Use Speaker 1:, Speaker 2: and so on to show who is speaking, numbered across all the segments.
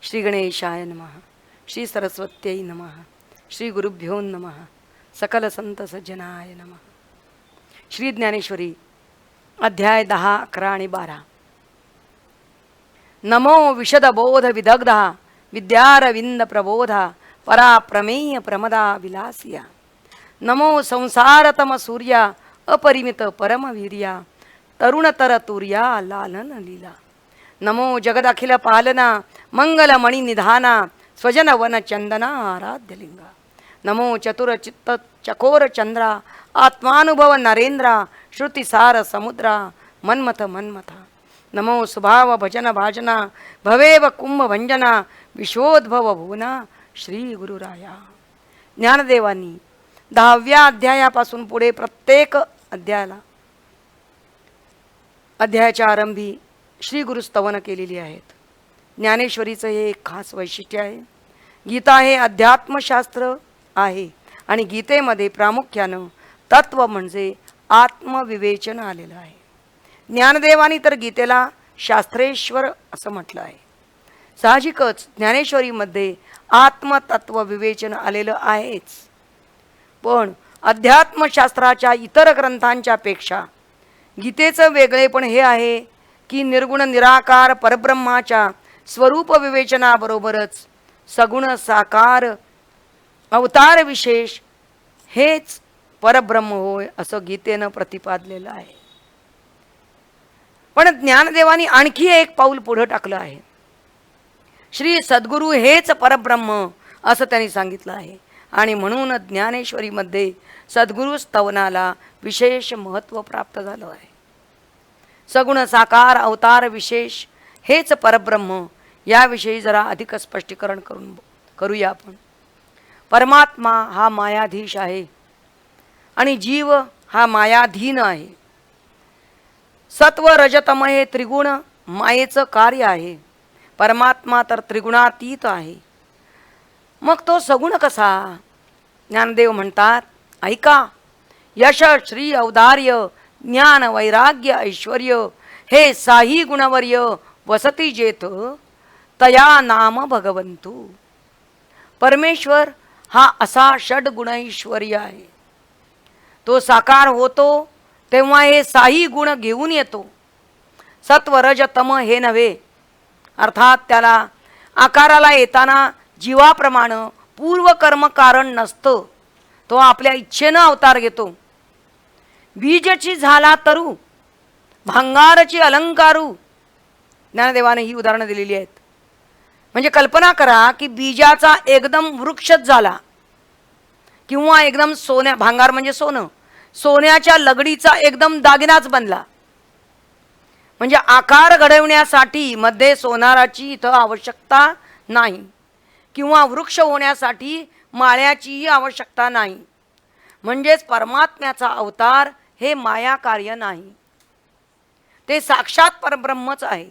Speaker 1: श्री गणेशाय नमः. श्री सरस्वत्यै नमः. श्री गुरुभ्यो नमः. सकल संत सज्जनाय नमः. श्री ज्ञानेश्वरी अध्याय 10, 11 आणि 12. नमो विशदबोध विदग्धा विद्यारविंद प्रबोधा पराप्रमेय प्रमदा विलासिया. नमो संसारतम सूर्या अपरिमित परमवीर्या तरुणतर तुर्या लालन लीला. नमो जगदखिल पालना मंगलमणि निधाना स्वजन वन चंदना आराध्यलिंगा. नमो चतुर चित्त चकोर चंद्रा आत्मानुभव नरेंद्रा श्रुतिसार समुद्रा मन्मथ मन्मथा. नमो सुभाव भजन भाजना भवेव कुंभ भंजना विश्वोद्भव भुवना श्री गुरुराया. ज्ञानदेवांनी 10व्या अध्यायापासून पुढे प्रत्येक अध्यायाच्या आरंभी श्री गुरु स्तवन केलेली आहेत. ज्ञानेश्वरीचं हे एक खास वैशिष्ट्य आहे. गीता हे अध्यात्मशास्त्र आहे आणि गीतेमध्ये प्रामुख्यानं तत्व म्हणजे आत्मविवेचन आलेलं आहे. ज्ञानदेवानी तर गीतेला शास्त्रेश्वर असं म्हटलं आहे. साहजिकच ज्ञानेश्वरीमध्ये आत्मतत्व विवेचन आलेलं आहेच, पण अध्यात्मशास्त्राच्या इतर ग्रंथांच्या पेक्षा गीतेचं वेगळेपण हे आहे की निर्गुण निराकार परब्रह्माच्या स्वरूप विवेचनाबरोबरच सगुण साकार अवतार विशेष हेच परब्रह्म होय असं गीतेनं प्रतिपादलेलं आहे. पण ज्ञानदेवानी आणखी एक पाऊल पुढे टाकलं आहे. श्री सद्गुरु हेच परब्रह्म असं त्यांनी सांगितलं आहे आणि म्हणून ज्ञानेश्वरीमध्ये सद्गुरु स्तवनाला विशेष महत्त्व प्राप्त झालं आहे. सगुण साकार अवतार विशेष हेच परब्रह्म याविषयी जरा अधिक स्पष्टीकरण करूया आपण. परमात्मा हा मायाधीश आहे आणि जीव हा मायाधीन आहे. सत्व रजतम हे त्रिगुण मायेचं कार्य आहे. परमात्मा तर त्रिगुणातीत आहे. मग तो सगुण कसा? ज्ञानदेव म्हणतात, ऐका. यश श्री औदार्य ज्ञान वैराग्य ऐश्वर्य हे साही गुणवर्य वसती जेथ तया नाम भगवंतू. परमेश्वर हा असा षड्गुणैश्वर्य आहे. तो साकार होतो तेव्हा हे साही गुण घेऊन येतो. सत्व रज तम हे नव्हे. अर्थात त्याला आकाराला येताना जीवाप्रमाणे पूर्वकर्म कारण नसतं. तो आपल्या इच्छेनं अवतार घेतो. बीजची झाला तरू भांगारची अलंकारू. ज्ञानदेवाने ही उदाहरणं दिलेली आहेत. म्हणजे कल्पना करा की बीजाचा एकदम वृक्षच झाला किंवा एकदम भांगार म्हणजे सोनं, सोन्याच्या लगडीचा एकदम दागिनाच बनला. म्हणजे आकार घडवण्यासाठी मध्ये सोनाराची इथं आवश्यकता नाही किंवा वृक्ष होण्यासाठी माळ्याचीही आवश्यकता नाही. म्हणजेच परमात्म्याचा अवतार हे माया कार्य नाही, ते साक्षात परब्रह्मच आहे.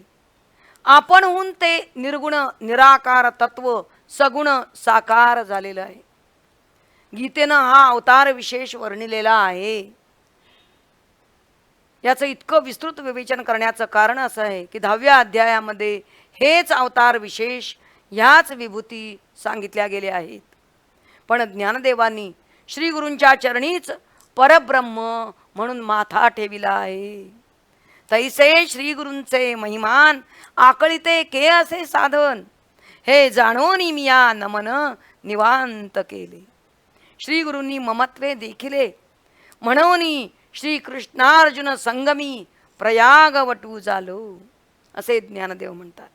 Speaker 1: आपणहून ते निर्गुण निराकार तत्व सगुण साकार झालेलं आहे. गीतेनं हा अवतार विशेष वर्णिलेला आहे. याचं इतकं विस्तृत विवेचन करण्याचं कारण असं आहे की 10व्या अध्यायामध्ये हेच अवतार विशेष ह्याच विभूती सांगितल्या गेल्या आहेत. पण ज्ञानदेवांनी श्री गुरूंच्या चरणीच परब्रह्म म्हणून माथा ठेविला आहे. तैसे श्री गुरूंचे महिमान आकळिते के असे साधन हे जाणोनी मिया नमन निवांत केले. श्री गुरूंनी ममत्वे देखिले म्हणोनी श्री कृष्णार्जुन संगमी प्रयाग वटू झालो असे ज्ञानदेव म्हणतात.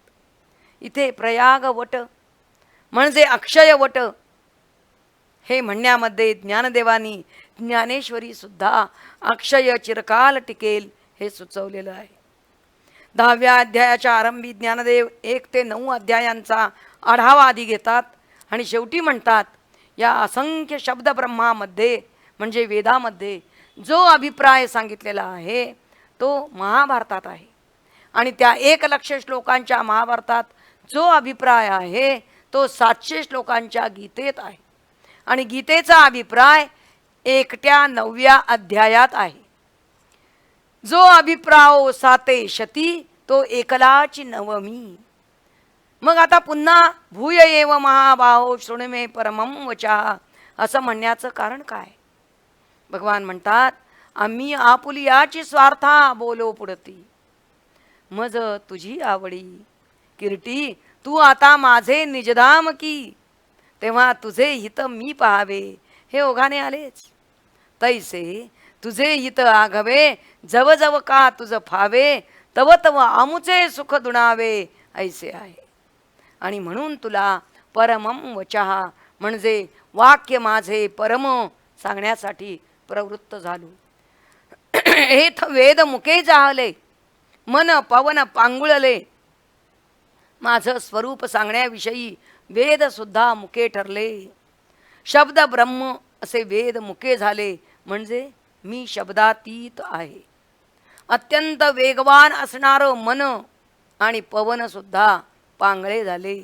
Speaker 1: इथे प्रयाग वट म्हणजे अक्षय वट हे म्हणण्यामध्ये ज्ञानदेवानी ज्ञानेश्वरी सुद्धा अक्षय चिरकाल टिकेल हे सुचवलेलं आहे. 10व्या अध्यायाच्या आरंभी ज्ञानदेव 1 ते 9 अध्यायांचा आढावा आधी घेतात आणि शेवटी म्हणतात, या असंख्य शब्द ब्रह्मामध्ये म्हणजे वेदामध्ये जो अभिप्राय सांगितलेला आहे तो महाभारतात आहे आणि त्या 1,00,000 श्लोकांच्या महाभारतात जो अभिप्राय आहे तो 700 श्लोकांच्या गीतेत आहे आणि गीतेचा अभिप्राय एकट्या 9व्या अध्यायात आहे. जो अभिप्रायो साते शती तो एकलाची नवमी. मग आता पुन्हा भूय एव महाबाहो शृणुमे परमं वचः असं म्हणण्याचं कारण काय? भगवान म्हणतात, आम्ही आपुलियाची स्वार्था बोलो पुढती, मज तुझी आवडी किरटी तू आता माझे निजधाम की, तेव्हा तुझे हित मी पाहावे हे ओघाने आलेच. तैसे तुझे हित आघवे जव जव का तुझ फावे, तव तव आमुचे सुख दुणावे ऐसे आहे. आणि म्हणून तुला परमं वचः म्हणजे वाक्य माझे परम सांगण्यासाठी प्रवृत्त झालो. हेथ वेद मुके जाहले, मन पवन पांगुळले. माझं स्वरूप सांगण्याविषयी वेद सुद्धा मुके ठरले. शब्द ब्रह्म असे वेद मुके झाले म्हणजे मी शब्दातीत आहे. अत्यंत वेगवान असणारं मन आणि पवन सुद्धा पांगळे झाले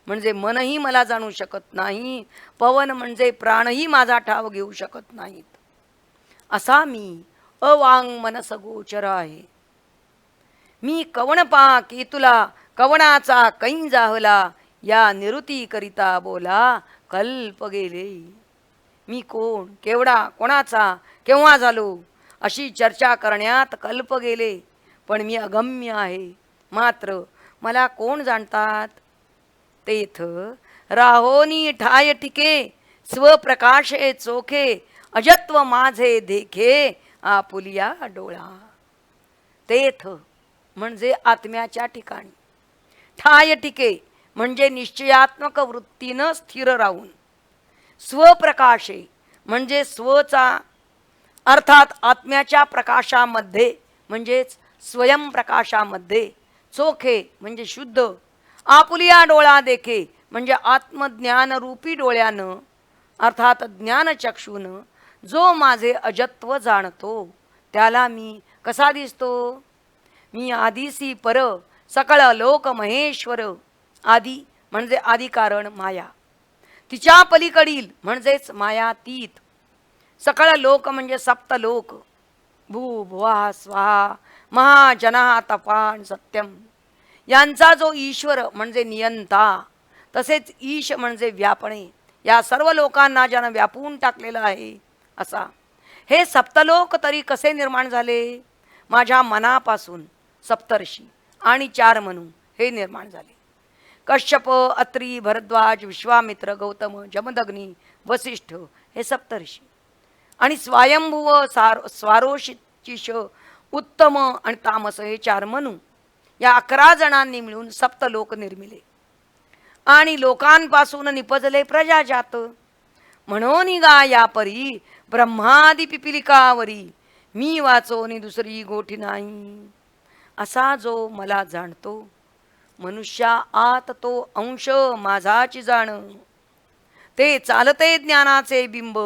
Speaker 1: म्हणजे मनही मला जाणू शकत नाही, पवन म्हणजे प्राणही माझा ठाव घेऊ शकत नाहीत. असा मी अवांग मनस गोचर आहे. मी कवण पा की तुला कवणाचा कै जाहला, या निवृत्ती करिता बोला कल्प गेले. मी कोण, केवढा, कोणाचा, केव्हा झालो अशी चर्चा करण्यात कल्प गेले. पण मी अगम्य आहे, मात्र मला कोण जाणतात. तेथ राहोनी ठाय टिके, स्वप्रकाशे चोखे, अजत्व माझे देखे आपुलिया डोळा. तेथ म्हणजे आत्म्याच्या ठिकाणी, ठाय टिके म्हणजे निश्चयात्मक वृत्तीनं स्थिर राहून, स्वप्रकाशे म्हणजे स्वचा अर्थात आत्म्याच्या प्रकाशामध्ये म्हणजेच स्वयंप्रकाशामध्ये, चोखे म्हणजे शुद्ध, आपुलिया डोळा देखे म्हणजे आत्मज्ञानरूपी डोळ्यानं अर्थात ज्ञानचक्षूनं जो माझे अजत्व जाणतो त्याला मी कसा दिसतो. मी आदिसी पर सकळ लोक महेश्वर. आदी म्हणजे आदिकारण माया, तिच्या पलीकडील म्हणजेच मायातीत. सकळ लोक म्हणजे सप्तलोक, भू भुवा स्वाहा महाजना तपान सत्यम, यांचा जो ईश्वर म्हणजे नियंता, तसेच ईश म्हणजे व्यापणे, या सर्व लोकांना ज्यानं व्यापून टाकलेलं आहे असा. हे सप्तलोक तरी कसे निर्माण झाले? माझ्या मनापासून सप्तर्षी आणि 4 मनू हे निर्माण झाले. कश्यप, अत्री, भरद्वाज, विश्वामित्र, गौतम, जमदग्नी, वसिष्ठ हे सप्तर्षी. आणि स्वयंभुव, स्वारोषिचिश, उत्तम आणि तामस हे 4 मनू, या 11 जणांनी मिळून सप्तलोक निर्मिले. आणि लोकांपासून निपजले प्रजाजात. म्हणून गा या परी ब्रह्मादी पिपिलिकावरी, मी वाचोनी दुसरी गोठी नाही. असा जो मला जाणतो, मनुष्या आत तो अंश माझाची जाण. ते चालते ज्ञानाचे बिंब,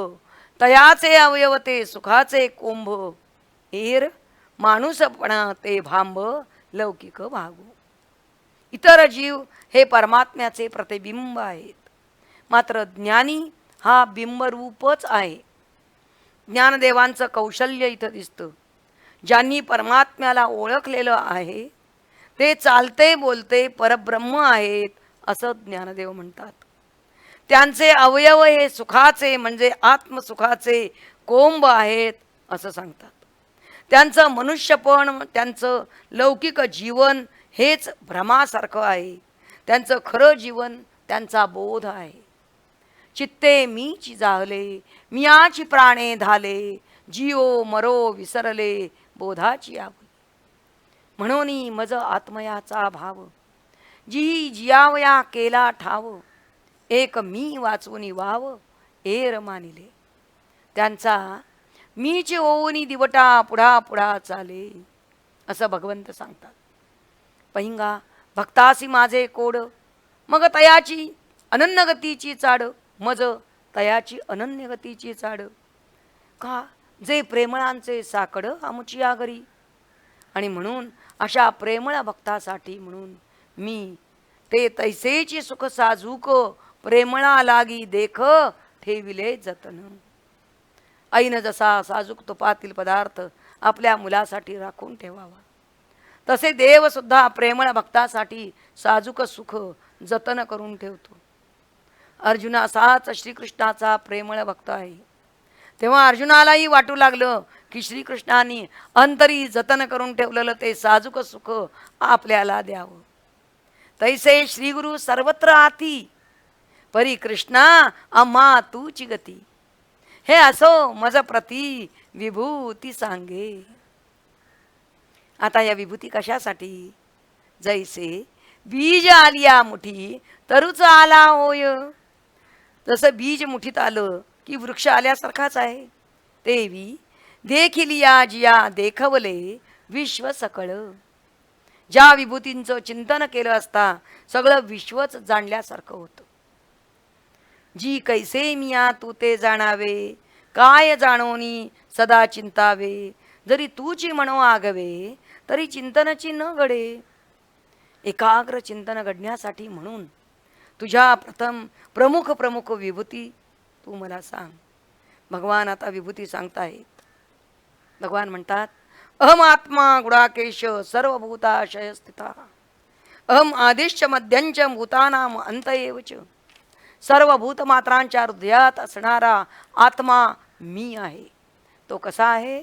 Speaker 1: तयाचे अवयव ते सुखाचे कोंभ. एर माणूसपणा ते भांब, लौकिक भागू. इतर जीव हे परमात्म्याचे प्रतिबिंब आहेत, मात्र ज्ञानी हा बिंबरूपच आहे. ज्ञानदेवांचं कौशल्य इथं दिसतं. ज्यांनी परमात्म्याला ओळखलेलं आहे ते चालते बोलते परब्रह्म आहेत असं ज्ञानदेव म्हणतात. त्यांचे अवयव हे सुखाचे म्हणजे आत्मसुखाचे कोंब आहेत असं सांगतात. त्यांचं मनुष्यपण, त्यांचं लौकिक जीवन हेच भ्रमासारखं आहे. त्यांचं खरं जीवन त्यांचा बोध आहे. चित्ते मीची जाहले, मियाची प्राणे धाले, जिओ मरो विसरले, बोधाची आव. म्हणून मज आत्मयाचा भाव, जी जियावया केला ठाव, एक मी वाचूनी वाव एर मानिले. त्यांचा मीचे ओवनी दिवटा पुढा पुढा चाले असं भगवंत सांगतात. पहिंगा भक्तासी माझे कोड, मग तयाची अनन्यगतीची चाड, मज तयाची अनन्यगतीची चाड. का जे प्रेमळांचे साकड आमुची आगरी. आणि म्हणून अशा प्रेमळ भक्तासाठी म्हणून मी ते तैसेची सुख साजूक, प्रेमळा लागी देख ठेविले जतन. ऐन जसा साजूक तुपातील पदार्थ आपल्या मुलासाठी राखून ठेवावा, तसे देव सुद्धा प्रेमळ भक्तासाठी साजूक सुख जतन करून ठेवतो. अर्जुन असाच श्रीकृष्णाचा प्रेमळ भक्त आहे. तेव्हा अर्जुनालाही वाटू लागलं की श्रीकृष्णाने अंतरी जतन करून ठेवलेलं ते साजूक सुख आपल्याला द्यावं. तैसे श्रीगुरु सर्वत्र आती, परी कृष्णा आम्हा तूची गती. हे असो मज प्रती विभूती सांगे. आता या विभूती कशासाठी? जैसे बीज आलिया मुठी तरुच आला होय. जसं बीज मुठीत आलं की वृक्ष आल्यासारखाच आहे. तेवी देखिलिया जिया देखवले विश्व सकळ. ज्या विभूतींचं चिंतन केलं असता सगळं विश्वच जाणल्यासारखं होतं. जी कैसे मिया तू ते जाणावे, काय जाणोनी सदा चिंतावे. जरी तूची म्हणो आगवे, तरी चिंतनाची न घडे. एकाग्र चिंतन घडण्यासाठी म्हणून तुझ्या प्रमुख विभूती तू मला सांग. भगवान आता विभूती सांगतायत. भगवान म्हणतात, अहम आत्मा गुडाकेश सर्वभूताशय स्थिता. अहम आदिश्च मध्यंच भूतानाम अंत एवच. सर्व भूतमात्रांच्या हृदयात असणारा आत्मा मी आहे. तो कसा आहे?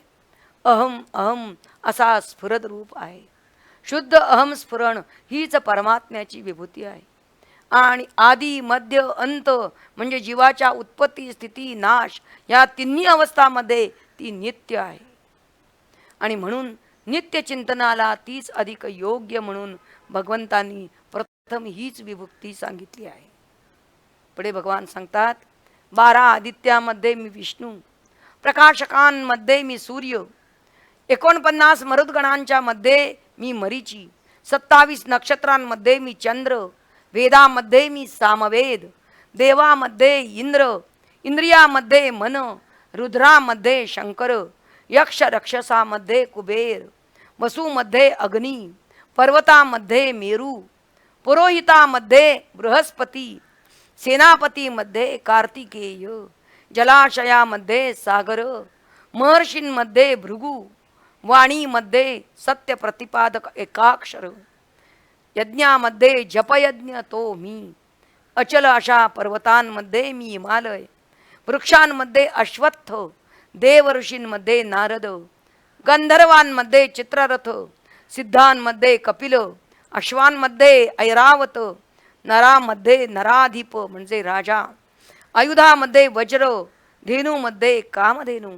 Speaker 1: अहम अहम असा स्फुरद रूप आहे. शुद्ध अहम स्फुरण हीच परमात्म्याची विभूती आहे. आणि आदी मध्य अंत म्हणजे जीवाच्या उत्पत्ती स्थिती नाश या तिन्ही अवस्थामध्ये ती नित्य आहे. आणि म्हणून नित्य चिंतनाला तीच अधिक योग्य म्हणून भगवंतांनी प्रथम हीच विभूती सांगितली आहे. पुढे भगवान सांगतात, 12 आदित्यामध्ये मी विष्णू, प्रकाशकांमध्ये मी सूर्य, 49 मरुद्गणांच्या मध्ये मी मरीची, 27 नक्षत्रांमध्ये मी चंद्र, वेदामध्ये मी सामवेद, देवामध्ये इंद्र, इंद्रियामध्ये मन, रुद्रामध्ये शंकर, यक्ष रक्षसामध्ये कुबेर, वसूमध्ये अग्नी, पर्वतामध्ये मेरू, पुरोहितामध्ये बृहस्पती, सेनापतीमध्ये कार्तिकेय, जलाशयामध्ये सागर, महर्षींमध्ये भृगु, वाणीमध्ये सत्य प्रतिपादक एकाक्षर, यज्ञामध्ये जपयज्ञ तो मी, अचल अशा पर्वतांमध्ये मी हिमालय, वृक्षांमध्ये अश्वत्थ, देवऋषींमध्ये नारद, गंधर्वांमध्ये चित्ररथ, सिद्धांमध्ये कपिल, अश्वांमध्ये ऐरावत, नरामध्ये नराधिप म्हणजे राजा, आयुधामध्ये वज्र, धेनूमध्ये कामधेनू,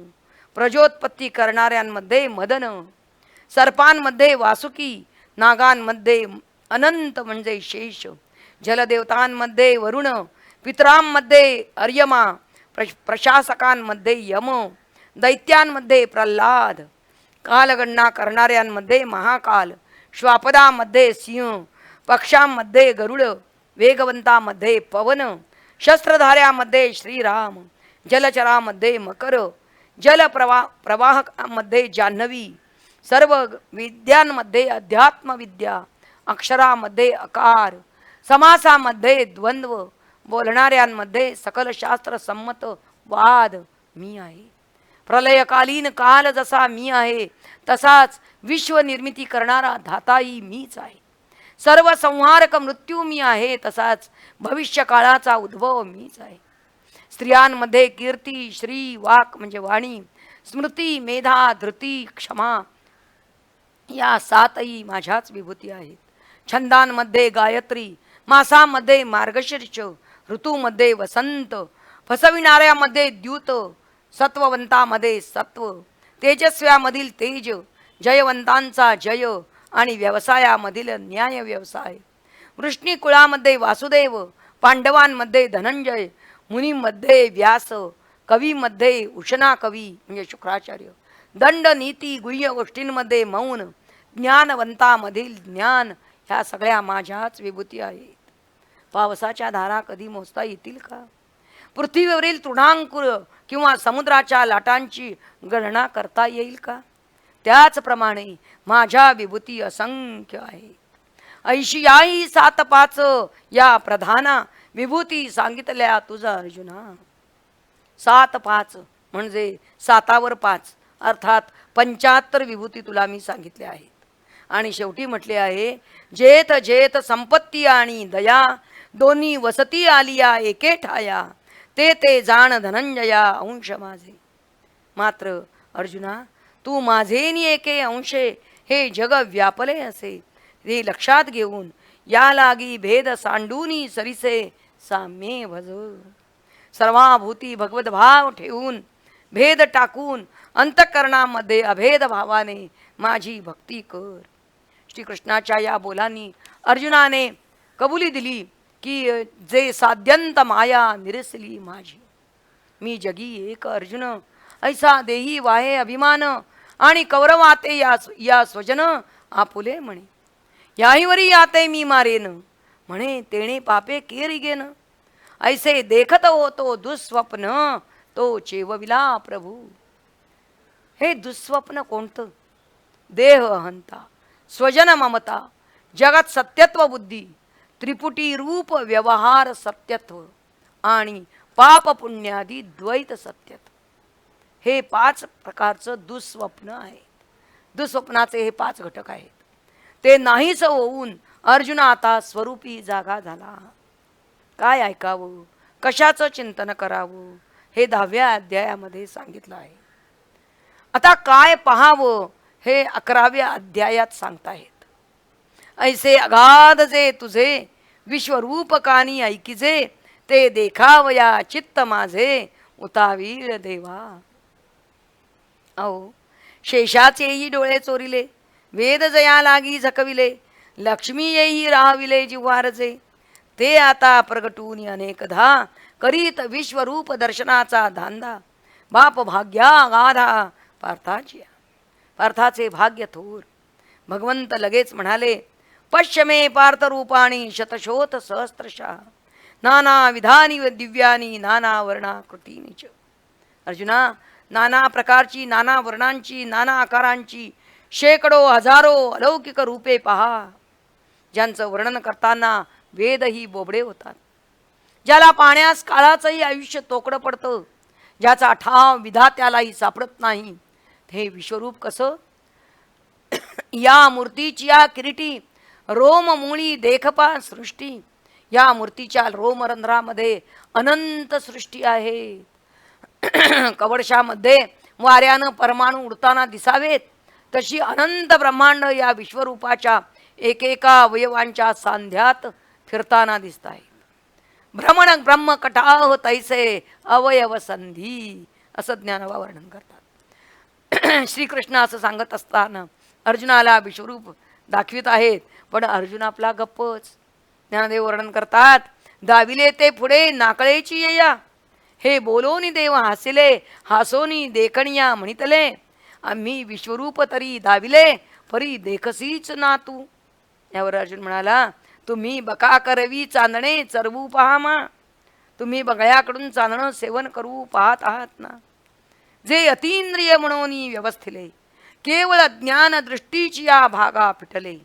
Speaker 1: प्रजोत्पत्ती करणाऱ्यांमध्ये मदन, सर्पांमध्ये वासुकी, नागांमध्ये अनंत म्हणजे शेष, जलदेवतांमध्ये वरुण, पितरांमध्ये अर्यमा, प्रशासकांमध्ये यम, दैत्यांमध्ये प्रल्हाद, कालगणना करणाऱ्यांमध्ये महाकाल, श्वापदामध्ये सिंह, पक्षांमध्ये गरुड, वेगवंतामध्ये पवन, शस्त्रधाऱ्यामध्ये श्रीराम, जलचरामध्ये मकर, प्रवाहकांमध्ये जान्हवी, सर्व विद्यांमध्ये अध्यात्मविद्या, अक्षरामध्ये अकार, समासामध्ये द्वंद्व, बोलणाऱ्यांमध्ये सकल शास्त्र संमत वाद मी आहे. प्रलयकालीन काल जसा मी आहे तसाच विश्व निर्मिती करणारा धाताही मीच आहे. सर्व संहारक मृत्यू मी आहे तसाच भविष्य काळाचा उद्भव मीच आहे. स्त्रियांमध्ये कीर्ती, श्री, वाक म्हणजे वाणी, स्मृती, मेधा, धृती, क्षमा या 7ही माझ्याच विभूती आहेत. छंदांमध्ये गायत्री, मासामध्ये मार्गशीर्ष, ऋतूमध्ये वसंत, फसविणाऱ्यामध्ये द्यूत, सत्ववंतामध्ये सत्व, तेजस्व्यामधील तेज, जयवंतांचा जय आणि व्यवसायामधील न्याय व्यवसाय, वृष्णी कुळामध्ये वासुदेव, पांडवांमध्ये धनंजय, मुनीमध्ये व्यास, कवीमध्ये उशना कवी म्हणजे शुक्राचार्य, दंड नीती गुह्य गोष्टींमध्ये मौन, ज्ञानवंतामधील ज्ञान ह्या सगळ्या माझ्याच विभूती आहेत. पावसाच्या धारा कधी मोजता येतील का? पृथ्वीवरील तृणांकुर किंवा समुद्राच्या लाटांची गणना करता येईल का? त्याचप्रमाणे माझ्या विभूती असंख्य आहेत. ऐशियाही 7-5 या प्रधाना विभूती सांगितल्या तुझा अर्जुना. 7-5 म्हणजे 7वर 5 अर्थात 75 विभूती तुला मी सांगितल्या आहेत. आणि शेवटी म्हटले आहे, जेत जेत संपत्ती आणि दया दोन्ही वसती आलिया एके ठाया, ते ते जाण धनंजया अंश माझे. मात्र अर्जुना, तू माझे नि एके अंशे हे जग व्यापले असे, हे लक्षात घेऊन या लागी भेद सांडूनी सरिसे साम्ये भज. सर्वाभूती भगवत भाव ठेवून भेद टाकून अंतःकरणामध्ये अभेद भावाने माझी भक्ती कर. श्रीकृष्णाच्या या बोलांनी अर्जुनाने कबुली दिली की जे साध्यंत माया निरसली माझी. मी जगी एक अर्जुन ऐसा देही वाहे अभिमान, आणि कौरवाते या स्वजन आपुले म्हणे. याहीवरी याते मी मारेन, म्हणे तेणे पापे केरी गेन. ऐसे देखत होतो दुःस्वप्न, तो चेवविला प्रभू. हे दुःस्वप्न कोणतं? देह अहंता, स्वजन ममता, जगात सत्यत्व बुद्धी, त्रिपुटी रूप व्यवहार सत्यत्व, आणि पाप पुण्यादी द्वैत सत्यत्व. हे 5 प्रकारचं दुःस्वप्न आहे. दुःस्वप्नाचे हे 5 घटक आहेत. ते नाहीच होऊन अर्जुन आता स्वरूपी जागा झाला. काय ऐकावं, कशाचं चिंतन करावं, हे 10व्या अध्यायामध्ये सांगितलं आहे. आता काय पाहावं हे 11व्या अध्यायात सांगताहेत. ऐसे अगाध जे तुझे विश्वरूप कानी ऐकिजे, ते देखावया चित्त माझे उतावीर देवा. अहो, शेषाचेही डोळे चोरिले, वेद जया लागी झकविले, लक्ष्मी येई राहविले जिव्हारचे. ते आता प्रगटून अनेकधा, करीत विश्वरूप दर्शनाचा धांदा. बाप भाग्या गाधा पार्थाची. पार्थाचे भाग्य थोर. भगवंत लगेच म्हणाले, पश्य मे पार्थरूपाणी शतशोथ सहस्त्रशः, नाना विधानी व दिव्यानी नाना वर्णाकृतीनी च. अर्जुना, नाना प्रकारची, नाना वर्णांची, नाना आकारांची शेकडो हजारो अलौकिक रूपे पहा, ज्यांचं वर्णन करताना वेदही बोबडे होतात. ज्याला पाण्यास काळाचंही आयुष्य तोकडं पडतं, ज्याचा ठाव विधात्यालाही सापडत नाही, हे विश्वरूप कसं? या मूर्तीची या किरीटी रोममुळी देखपा सृष्टी. या मूर्तीच्या रोमरंध्रामध्ये अनंत सृष्टी आहे. कवडशामध्ये वाऱ्यानं परमाणू उडताना दिसावेत, तशी अनंत ब्रह्मांड या विश्वरूपाच्या एकेका अवयवांच्या सांध्यात फिरताना दिसत आहे. भ्रमण ब्रह्म कटाह तैसे अवयव संधी, असं ज्ञानोबा वर्णन करतात. श्रीकृष्ण असं सांगत असताना अर्जुनाला विश्वरूप दाखवित आहेत, पण अर्जुन आपला गप्पच. ज्ञानदेव वर्णन करतात, दाविले ते पुढे नाकळेची येया, हे बोलोनी देव हासिले, हासोनी देखणिया म्हणितले, आम्ही विश्वरूप तरी दाविले, परी देखसीच ना तू. यावर अर्जुन म्हणाला, तुम्ही बका करवी चांदणे चरवू पहामा. तुम्ही बगळ्याकडून चांदणं सेवन करू पाहत आहात ना. जे अतींद्रिय म्हणून व्यवस्थिले, केवळ ज्ञान दृष्टीची या भागा पिटले,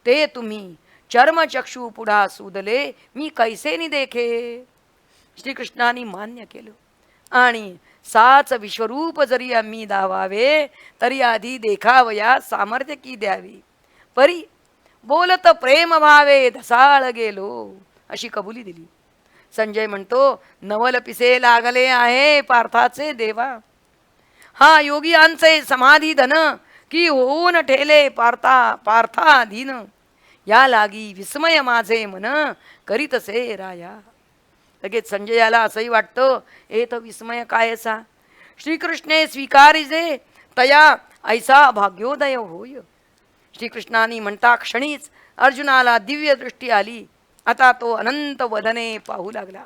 Speaker 1: ते तुम्ही चर्मचक्षू पुढा सुदले, मी कैसे नि देखे. श्रीकृष्णाने मान्य केलं, आणि 6 विश्वरूप जरी आम्ही दावावे, तरी आधी देखावया सामर्थ्य की द्यावी. परी बोलत प्रेम भावे धसाळ गेलो, अशी कबुली दिली. संजय म्हणतो, नवल पिसे लागले आहे पार्थाचे देवा. हा योगियांचे समाधी धन, की होऊन ठेले पार्थाधीन. या लागी विस्मय माझे मन, करीतसे राया. लगेच संजयाला असंही वाटतं, तर विस्मय काय असा. श्रीकृष्णे स्वीकारिजे तया ऐसा भाग्योदय होय. श्रीकृष्णानी म्हणता क्षणीच अर्जुनाला दिव्य दृष्टी आली. आता तो अनंत वदने पाहू लागला,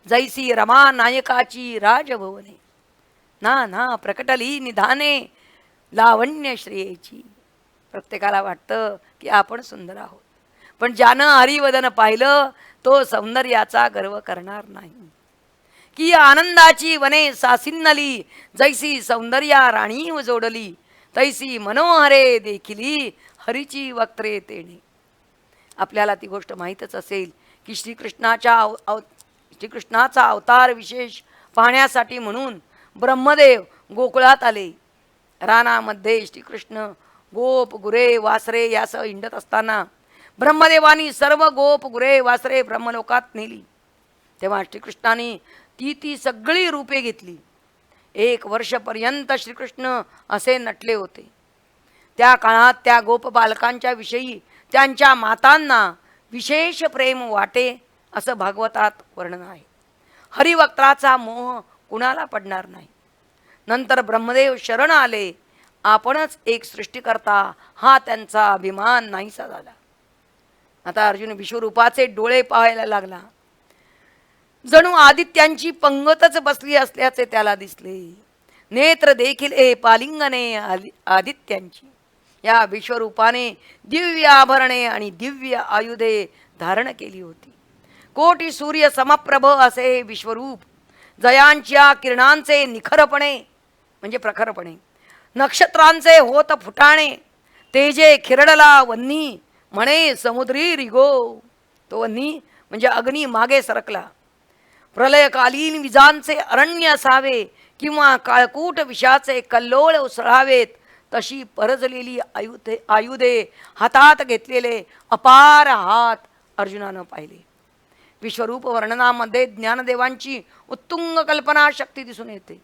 Speaker 1: जैसी रमा नायकाची राजभवने, ना प्रकटली निधाने लावण्य श्रेयची. प्रत्येकाला वाटतं की आपण सुंदर आहोत, पण ज्यानं हरिवदन पाहिलं तो सौंदर्याचा गर्व करणार नाही. की आनंदाची वने सासिन्नली, जैसी सौंदर्या राणी जोडली, तैसी मनोहरे देखिली हरीची वक्त्रे तेणे. आपल्याला ती गोष्ट माहीतच असेल की श्रीकृष्णाचा अवतार विशेष पाहण्यासाठी म्हणून ब्रह्मदेव गोकुळात आले. रानामध्ये श्रीकृष्ण गोप गुरे वासरे यासह हिंडत असताना ब्रह्मदेवानी सर्व गोप गुरे वासरे ब्रह्मलोकात नेली. तेव्हा श्रीकृष्णाने ती सगळी रूपे घेतली. 1 वर्षपर्यंत श्रीकृष्ण असे नटले होते. त्या काळात त्या गोप बालकांच्या विषयी त्यांच्या मातांना विशेष प्रेम वाटे असं भागवतात वर्णन आहे. हरिवक्त्राचा मोह कुणाला पडणार नाही. नंतर ब्रह्मदेव शरण आले. आपणच एक सृष्टीकर्ता हा त्यांचा अभिमान नाहीसा झाला. आता अर्जुन विश्वरूपाचे डोळे पाहायला लागला. जणू आदित्यांची पंगतच बसली असल्याचे त्याला दिसले. नेत्र देखील पालिंगने आदित्यांची. या विश्वरूपाने दिव्य आभरणे आणि दिव्य आयुधे धारण केली होती. कोटी सूर्य समप्रभ असे विश्वरूप, जयांच्या किरणांचे निखरपणे म्हणजे प्रखरपणे, नक्षत्रांचे होत फुटाणे, तेजे खिरडला वन्नी म्हणे समुद्री रिगो. तो वन्नी म्हणजे अग्नी मागे सरकला. प्रलयकालीन विजांचे अरण्य असावे किंवा काळकूट विषाचे कल्लोळ उसळावेत तशी परजलेली आयुधे हातात घेतलेले अपार हात अर्जुनानं पाहिले. विश्वरूप वर्णनामध्ये ज्ञानदेवांची उत्तुंग कल्पना शक्ती दिसून येते.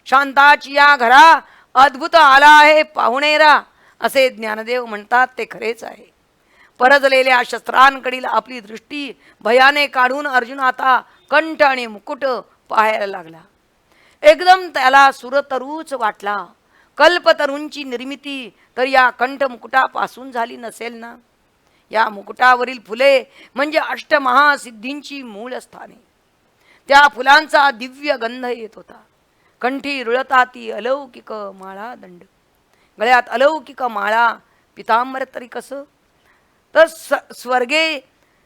Speaker 1: शांताची या घरा अद्भुत आला आहे पाहुणेरा असे ज्ञानदेव म्हणतात ते खरेच आहे. परजलेल्या शस्त्रांकडील आपली दृष्टी भयाने काढून अर्जुन आता कंठ आणि मुकुट पाहायला लागला. एकदम त्याला सुरतरूच वाटला. कल्पतरूंची निर्मिती तर या कंठ मुकुटापासून झाली नसेल ना. या मुकुटावरील फुले म्हणजे अष्टमहासिद्धींची मूळ स्थाने. त्या फुलांचा दिव्य गंध येत होता. कंठी रुळता ती अलौकिक माळा दंड. गळ्यात अलौकिक माळा पितांबर तरी कसं. तर स्वर्गे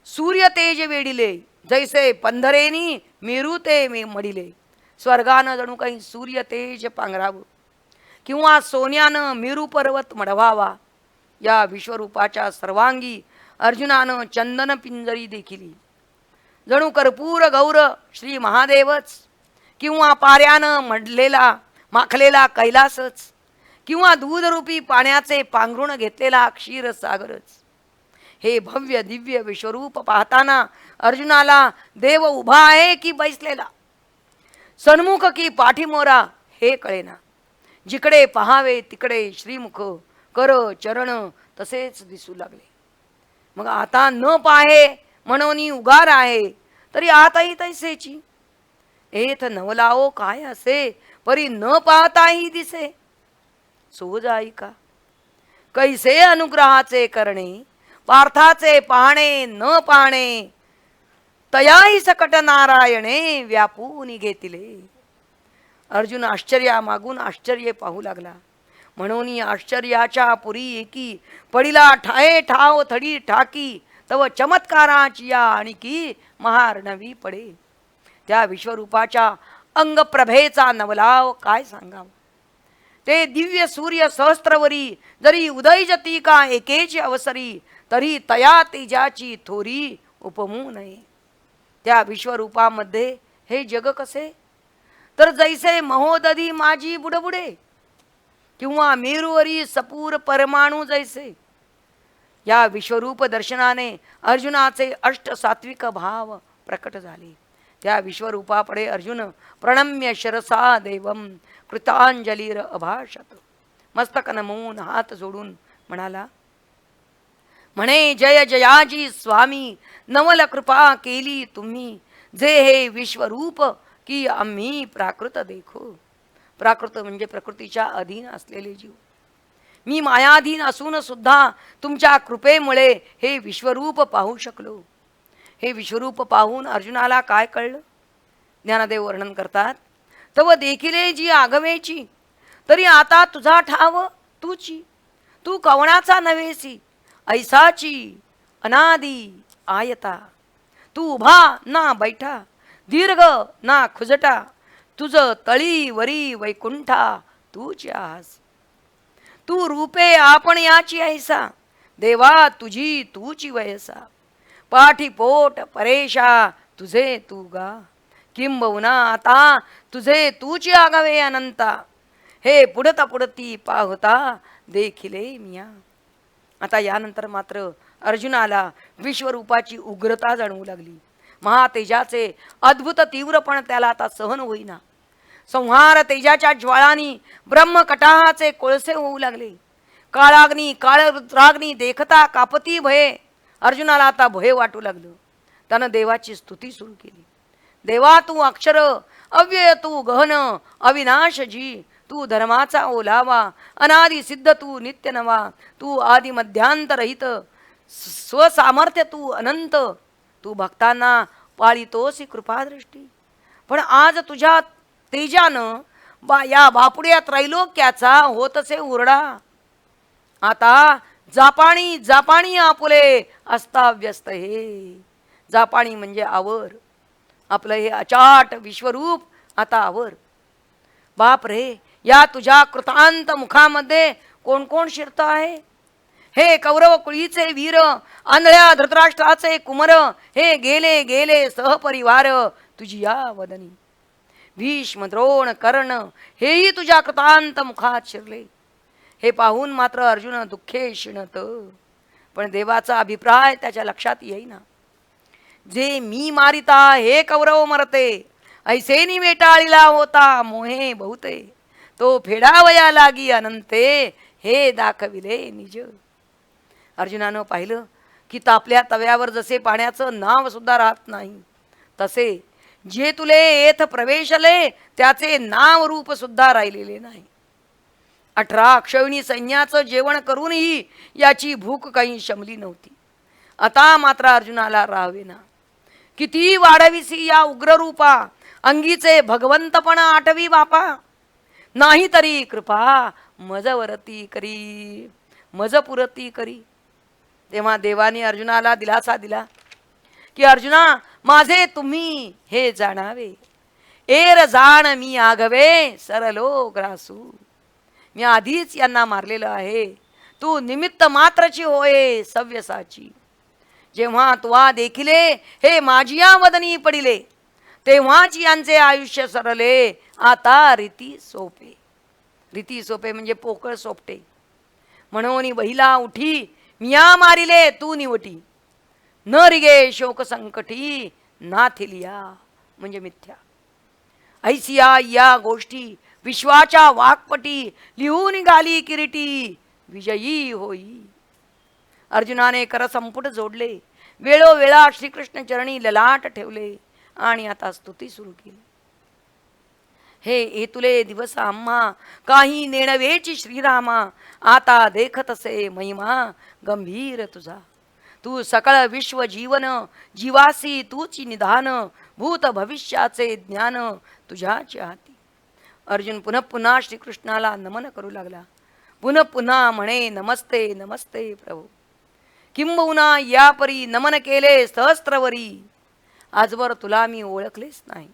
Speaker 1: सूर्य तेज वेडिले जैसे पंधरेनी मेरू ते मडिले. स्वर्गानं जणू काही सूर्य तेज पांघरावं किंवा सोन्यानं मेरू पर्वत मढवावा. या विश्वरूपाच्या सर्वांगी अर्जुनानं चंदन पिंजरी देखिली. जणू कर्पूर गौर श्री महादेवच किंवा पाऱ्यानं मडलेला माखलेला कैलासच किंवा दूधरूपी पाण्याचे पांघरुण घेतलेला क्षीरसागरच. हे भव्य दिव्य विश्वरूप पाहताना अर्जुनाला देव उभा आहे की बैसलेला, सन्मुख की पाठीमोरा हे कळेना. जिकडे पहावे तिकडे श्रीमुख कर चरण तसेच दिसू लागले. मग आता न पाहे म्हणून उगार आहे तरी आताही तैसेची. एथ नवलाओ काय असे परी न पाहताही दिसे. सो जाई का कैसे अनुग्रहाचे करणे पार्थाचे पाहणे न पाहणे तयाही सकट नारायणे व्यापून घेतिले. अर्जुन आश्चर्यामागून आश्चर्य पाहू लागला. म्हणून आश्चर्याच्या पुरी एकी पडिला ठाये ठाव थडी ठाकी तव चमत्काराची या आणखी महार्णवी पडे. त्या विश्वरूपाच्या अंगप्रभेचा नवलाव काय सांगावा. ते दिव्य सूर्य सहस्त्रवरी जरी उदयजती का एकेची अवसरी तरी तया तेजाची थोरी उपमू नये. त्या विश्वरूपामध्ये हे जग कसे तर जैसे महोदधी माझी बुडबुडे किंवा मेरूवरी सपूर परमाणू जैसे. या विश्वरूप दर्शनाने अर्जुनाचे अष्टसात्विक भाव प्रकट झाले. त्या विश्वरूपाकडे अर्जुन प्रणम्य शिरसा देवम कृतांजलीर अभाषत. मस्तक नमवून हात जोडून म्हणाला, म्हणे जय जयाजी स्वामी नवल कृपा केली तुम्ही. जे हे विश्वरूप की आम्ही प्राकृत देखो. प्राकृत म्हणजे प्रकृतीच्या अधीन असलेले जीव. मी मायाधीन असून सुद्धा तुमच्या कृपेमुळे हे विश्वरूप पाहू शकलो. हे विश्वरूप पाहून अर्जुनाला काय कळलं. ज्ञानदेव वर्णन करतात, तव देखिले जी आगवेची तरी आता तुझा ठाव तूची. तू कवणाचा नव्हेसी ऐसाची अनादी आयता. तू उभा ना बैठा दीर्घ ना खुजटा. तुझ तळी वरी वैकुंठा तूच आस. तू रूपे आपण याची ऐसा देवा तुझी तूची वयसा. पाठी पोट परेशा तुझे तू गा. किंबहुना आता तुझे तूची आगावे अनंता. हे पुढता पुढती पाहता देखिले मिया. आता यानंतर मात्र अर्जुनाला विश्वरूपाची उग्रता जाणवू लागली. महातेजाचे अद्भुत तीव्रपण त्याला आता सहन होईना. संहार तेजाच्या ज्वाळांनी ब्रह्मकटाहाचे कोळसे होऊ लागले. काळाग्नी काळरुद्राग्नी देखता कापती भये. अर्जुनाला आता भय वाटू लागलं. त्यानं देवाची स्तुती सुरू केली. देवा तू अक्षर, अव्यय तू गहन, अविनाश जी, तू धर्माचा ओलावा, अनादि सिद्ध तू नित्य नवा, तू आदि मध्यांतरहित, स्वसामर्थ्य तू अनंत, तू भक्तांना पाळितोसी कृपादृष्टी. पण आज तुझ्या तेजानं या बापुड्या त्रैलोक्याचा होतसे उरडा. आता जापाणी जापाणी आपुले अस्ताव्यस्त हे. जापाणी म्हणजे आवर. आपलं हे अचाट विश्वरूप आता आवर. बाप रे, या तुझ्या कृतांत मुखामध्ये कोण कोण शिरत आहे. हे कौरव कुळीचे वीर, आंधळ्या धृतराष्ट्राचे कुमर, हे गेले गेले सहपरिवार तुझी या वदनी. भीष्म द्रोण कर्ण हेही तुझ्या कृतांत मुखात शिरले. हे पाहून मात्र अर्जुन दुःखे क्षीणत. पण देवाचा अभिप्राय त्याच्या लक्षात येईना. जे मी मारिता हे कौरव मरते, ऐसे निवेटाळीला होता मोहे बहुते, तो फेडावया लागी अनंते, हे दाखविले निज. अर्जुनानं पाहिलं की तापल्या तव्यावर जसे पाण्याचं नाव सुद्धा राहत नाही, तसे जे तुले येथ प्रवेशले त्याचे नाव रूप सुद्धा राहिलेले नाही. 18 अक्षौहिणी सैन्याचं जेवण करूनही याची भूक काही शमली नव्हती. आता मात्र अर्जुनाला राहावेना. किती वाढविसी या उग्ररूपा, अंगीचे भगवंतपण आठवी बापा. नाही तरी कृपा मजवरती करी, मजपुरती करी. तेव्हा देवाने अर्जुनाला दिलासा दिला की अर्जुना, माझे तुम्ही हे जाणावे. एर जाण मी आगवे सरलो ग्रासू. मी आधीच यांना मारलेलं आहे. तू निमित्त मात्रची होय सव्यसाची. जेव्हा तुवा देखिले हे माझिया वदनी पडिले, तेव्हाच यांचे आयुष्य सरले. आता रीती सोपे. रीती सोपे म्हणजे पोकळ सोपटे. म्हणून बहिला उठी, मिया मारिले तू निवटी. न रिगे शोक संकटी, नाथिलिया म्हणजे मिथ्या. ऐसिया या गोष्टी विश्वाच्या वाकपटी, लिहून गाली किरीटी विजयी होई. अर्जुनाने करसंपुट जोडले, वेळोवेळा श्रीकृष्ण चरणी ललाट ठेवले आणि आता स्तुती सुरू केली. हे एतुले दिवस आम्हा, काही नेणवेची श्रीरामा. आता देखतसे महिमा गंभीर तुझा. तू सकळ विश्व जीवन, जीवासी तूची निधान. भूत भविष्याचे ज्ञान तुझ्याची हाती. अर्जुन पुन्हा पुन्हा श्रीकृष्णाला नमन करू लागला. पुन्हा पुन्हा म्हणे, नमस्ते नमस्ते प्रभू. किंबहुना यापरी नमन केले सहस्त्रवरी, आजवर तुला मी ओळखलेच नाही.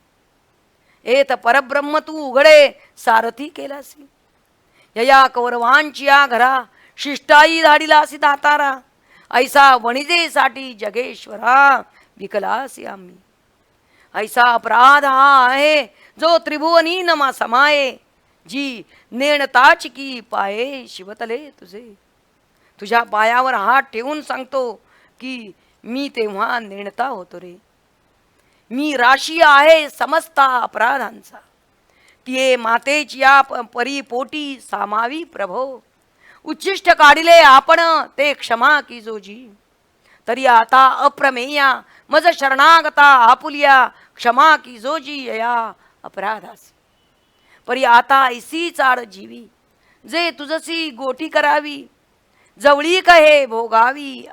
Speaker 1: एत परब्रह्म तू उघडे सारथी केलासी. यया कौरवांची या घरा, शिष्टाई धाडिलासी दातारा. ऐसा वणिजेसाठी जगेश्वरा, विकलासी आम्ही. ऐसा अपराध हा आहे जो त्रिभुवनी नमा समाये. जी नेणताच की पाये शिवतले तुझे. तुझ्या पायावर हात ठेवून सांगतो की मी तेव्हा नेणता होतो रे. मी राशी आहे समस्त अपराधांचा. तिये मातेची या परिपोटी सामावी प्रभो. उच्छिष्ट काढिले आपण ते क्षमा की जोजी. तरी आता अप्रमेया मज शरणागता आपुलिया. क्षमा की जोजी यया अपराधासी. परी आता ऐसी चाड जीवी, जे तुझसी गोटी करावी. जवळी कहे भोगावी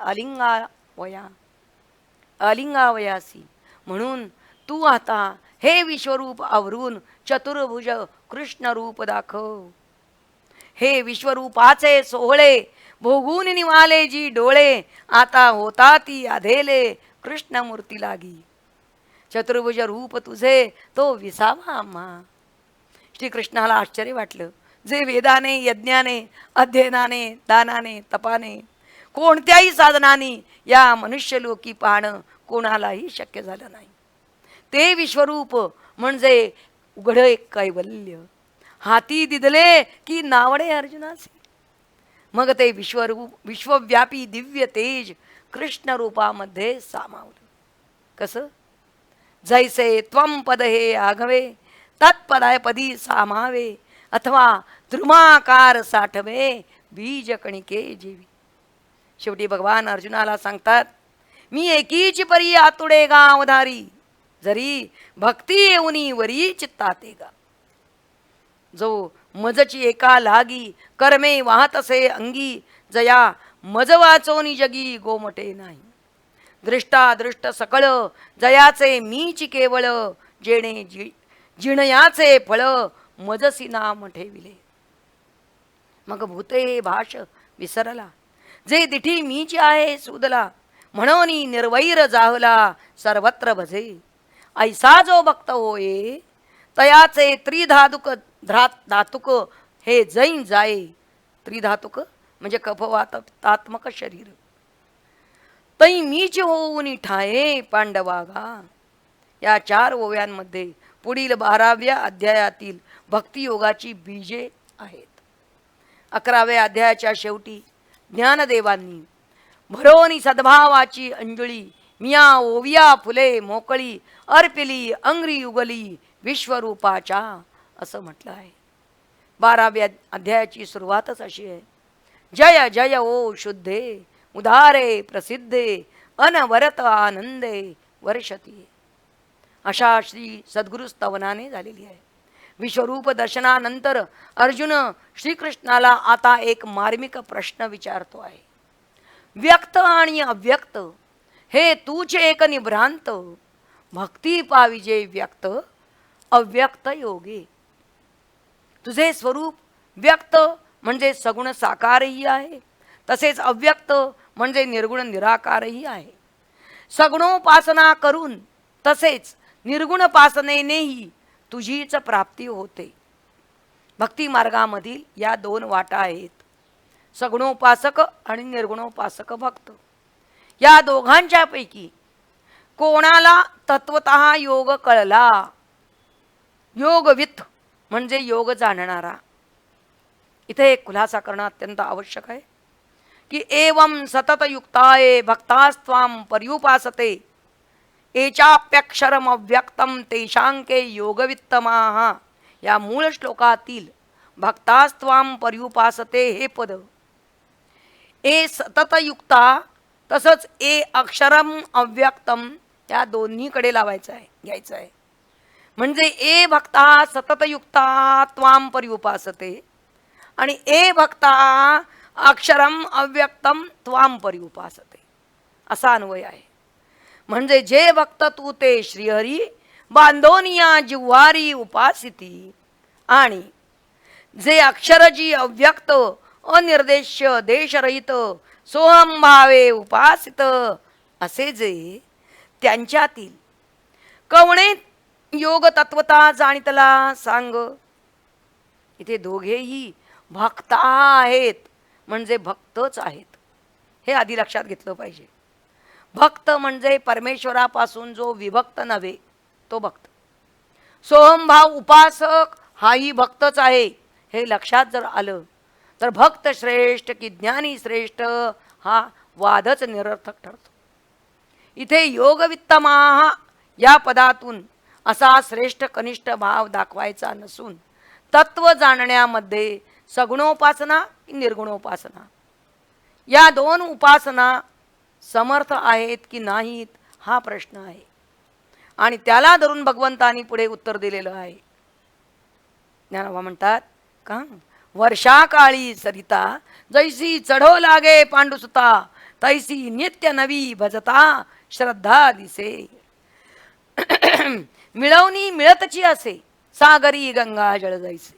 Speaker 1: अलिंगावयासी. म्हणून तू आता हे विश्वरूप आवरून चतुर्भुज कृष्ण रूप दाखव. हे विश्वरूपाचे सोहळे भोगून निवाले जी डोळे. आता होता ती आधेले कृष्णमूर्ती लागी. चतुर्भुज रूप तुझे तो विसावा आम्हा. श्रीकृष्णाला आश्चर्य वाटलं. जे वेदाने, यज्ञाने, अध्ययनाने, दानाने, तपाने, कोणत्याही साधनाने या मनुष्यलोकी पाहणं कोणालाही शक्य झालं नाही. ते विश्वरूप म्हणजे उघड कैवल्य. हाती दिदले की नावडे अर्जुनाचे. मग ते विश्वव्यापी दिव्य तेज कृष्ण रूपामध्ये सामावलं. कसं? जैसे त्वम पद हे आघवे तत्पदाय पदी सामावे, अथवा द्रुमाकार साठवे बीज कणिके जीवी. शेवटी भगवान अर्जुनाला सांगतात, मी एकीची परी आतुडे गावधारी, जरी भक्ती येऊनी वरी चित्ताते गा. जो मजची एका लागी कर्मे वाहतसे अंगी, जया मज वाचोनी जगी गोमटे नाही. दृष्टादृष्ट सकळ जयाचे मीची केवळ, जेणे जिणयाचे फळ मजसी नाम ठेविले. मग भूते भाष विसरला, जे दिठी मीची आहे सुदला, म्हणून निर्वैर जाहला सर्वत्र भजे. ऐसा जो भक्त होये तयाचे त्रिधातुक धातुक हे जैन जाये. त्रिधातुक म्हणजे कफवातात्मक शरीर. तै मीच होऊन ठाये पांडवागा. या 4 ओव्यांमध्ये पुढील 12व्या अध्यायातील भक्तियोगाची बीजे आहेत. 11व्या अध्यायाच्या शेवटी ज्ञानदेवांनी भरोनी सद्भावाची अंजळी, मिया ओविया फुले मोकळी, अर्पिली अंग्री उगली विश्वरूपाच्या, असं म्हटलं आहे. 12व्या अध्यायाची सुरुवातच अशी आहे, जय जय ओ शुद्धे उदारे प्रसिद्धे अनवरत आनंदे वर्षती. अशा श्री सद्गुरु स्तवनाने झालेली आहे. विश्वरूप दर्शनानंतर अर्जुन श्रीकृष्णाला आता एक मार्मिक प्रश्न विचारतो आहे. व्यक्त आणि अव्यक्त हे तूचे एक निभ्रांत, भक्ती पाविजे व्यक्त अव्यक्त योगे. तुझे स्वरूप व्यक्त म्हणजे सगुण साकारही आहे, तसेच अव्यक्त म्हणजे निर्गुण निराकारही आहे. सगुणोपासना करून तसेच निर्गुणोपासनेनेही तुझीच प्राप्ती होते. भक्ती मार्गामधील या 2 वाटा आहेत, सगुणोपासक आणि निर्गुणोपासक भक्त. या दोघांच्या पैकी कोणाला तत्वतः योग कळला, योगवित म्हणजे योग जाणणारा. इथे एक खुलासा करणं अत्यंत आवश्यक आहे की एवं सतत युक्ताये भक्तास्त्वाम पर्युपासते एचाप्यक्षरम अव्यक्तम तेषांके योगवित्तमाः. या मूळ श्लोकातील भक्तास्त्वाम पर्युपासते हे पद ए सतत युक्ता तसंच ए अक्षरम अव्यक्तम या दोन्हीकडे लावायचं आहे, घ्यायचं आहे. म्हणजे ए भक्ता सतत युक्ता त्वाम पर्युपासते आणि ए भक्ता अक्षरम अव्यक्तम त्वाम पर्युपासते असा अन्वय आहे. म्हणजे जे भक्त तू ते श्रीहरी बांधोनिया जिव्हारी उपासिती, आणि जे अक्षरजी अव्यक्त अनिर्देश्य देशरहित सोहम भावे उपासित असे जे त्यांच्यातील कवणे योग तत्वता जाणितला सांग. इथे दोघेही भक्त आहेत म्हणजे भक्तच आहेत, हे आधी लक्षात घेतलं पाहिजे. भक्त म्हणजे परमेश्वरापासून जो विभक्त नव्हे तो भक्त. सोहमभाव उपासक हाही भक्तच आहे, हे लक्षात जर आलं तर भक्त श्रेष्ठ की ज्ञानी श्रेष्ठ हा वादच निरर्थक ठरतो. इथे योगवित्तमाः या पदातून असा श्रेष्ठ कनिष्ठ भाव दाखवायचा नसून तत्व जाणण्यामध्ये सगुणोपासना की निर्गुणोपासना या 2 उपासना समर्थ आहेत की नाहीत हा प्रश्न आहे. आणि त्याला धरून भगवंतांनी पुढे उत्तर दिलेलं आहे. ज्ञानोबा म्हणतात का, वर्षाकाळी सरिता जैसी चढो लागे पांडुसुता, तैसी नित्य नवी भजता श्रद्धा दिसे. मिळवणी मिळतची असे सागरी गंगा जळ जैसे.